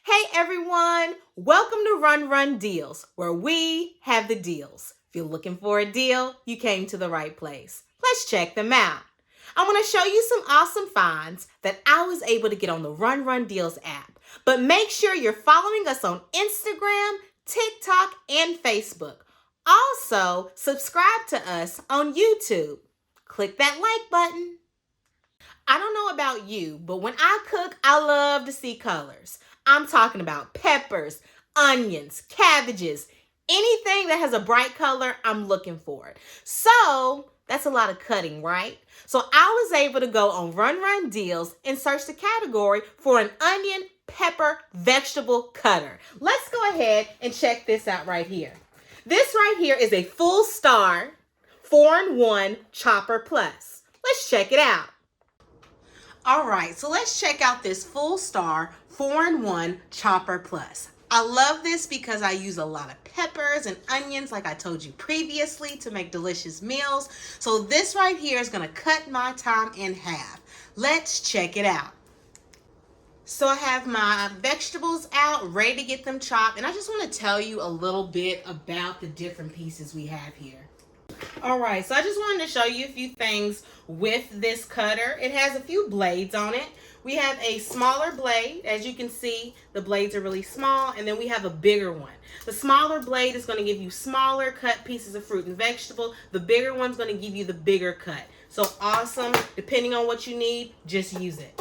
Hey everyone, welcome to Run Deals, where we have the deals. If you're looking for a deal, you came to the right place. Let's check them out. I want to show you some awesome finds that I was able to get on the Run Deals app. But make sure you're following us on Instagram, TikTok, and Facebook. Also, subscribe to us on YouTube. Click that like button. I don't know about you, but when I cook, I love to see colors. I'm talking about peppers, onions, cabbages, anything that has a bright color, I'm looking for it. So that's a lot of cutting, right? So I was able to go on Run Deals and search the category for an onion, pepper, vegetable cutter. Let's go ahead and check this out right here. This right here is a Fullstar 4-in-1 Chopper Plus. Let's check it out. All right, so let's check out this Fullstar 4-in-1 Chopper Plus. I love this because I use a lot of peppers and onions, like I told you previously, to make delicious meals. So this right here is gonna cut my time in half. Let's check it out. So I have my vegetables out, ready to get them chopped, and I just wanna tell you a little bit about the different pieces we have here. All right, so I just wanted to show you a few things with this cutter. It has a few blades on it. We have a smaller blade. As you can see, the blades are really small, and then we have a bigger one. The smaller blade is going to give you smaller cut pieces of fruit and vegetable. The bigger one's going to give you the bigger cut. So awesome. Depending on what you need, just use it.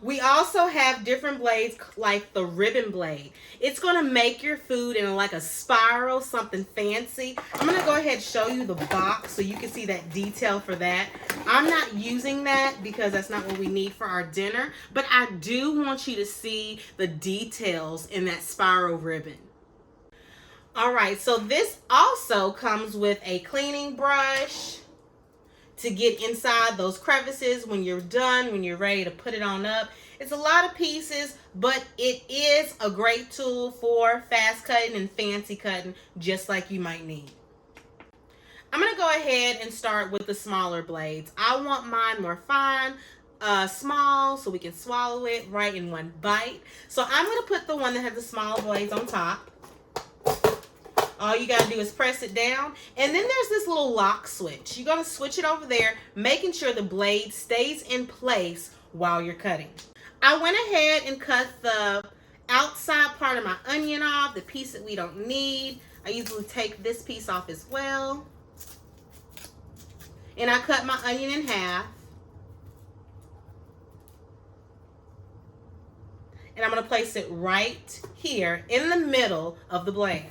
We also have different blades like the ribbon blade. It's going to make your food in like a spiral, something fancy. I'm going to go ahead and show you the box so you can see that detail for that. I'm not using that because that's not what we need for our dinner, but I do want you to see the details in that spiral ribbon. All right, so this also comes with a cleaning brush to get inside those crevices when you're done, when you're ready to put it on up. It's a lot of pieces, but it is a great tool for fast cutting and fancy cutting, just like you might need. I'm gonna go ahead and start with the smaller blades. I want mine more fine, small, so we can swallow it right in one bite. So I'm gonna put the one that has the smaller blades on top. All you gotta do is press it down, and then there's this little lock switch. You're gonna switch it over there, making sure the blade stays in place while you're cutting. I went ahead and cut the outside part of my onion off, the piece that we don't need. I usually take this piece off as well. And I cut my onion in half. And I'm gonna place it right here in the middle of the blade.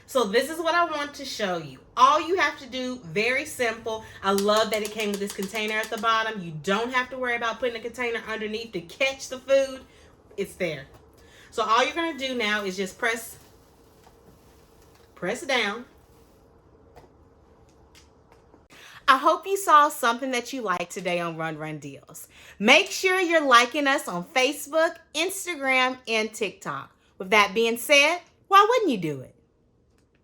So this is what I want to show you. All you have to do, very simple. I love that it came with this container at the bottom. You don't have to worry about putting a container underneath to catch the food. It's there. So all you're gonna do now is just press down. I hope you saw something that you liked today on Run Deals. Make sure you're liking us on Facebook, Instagram, and TikTok. With that being said, why wouldn't you do it?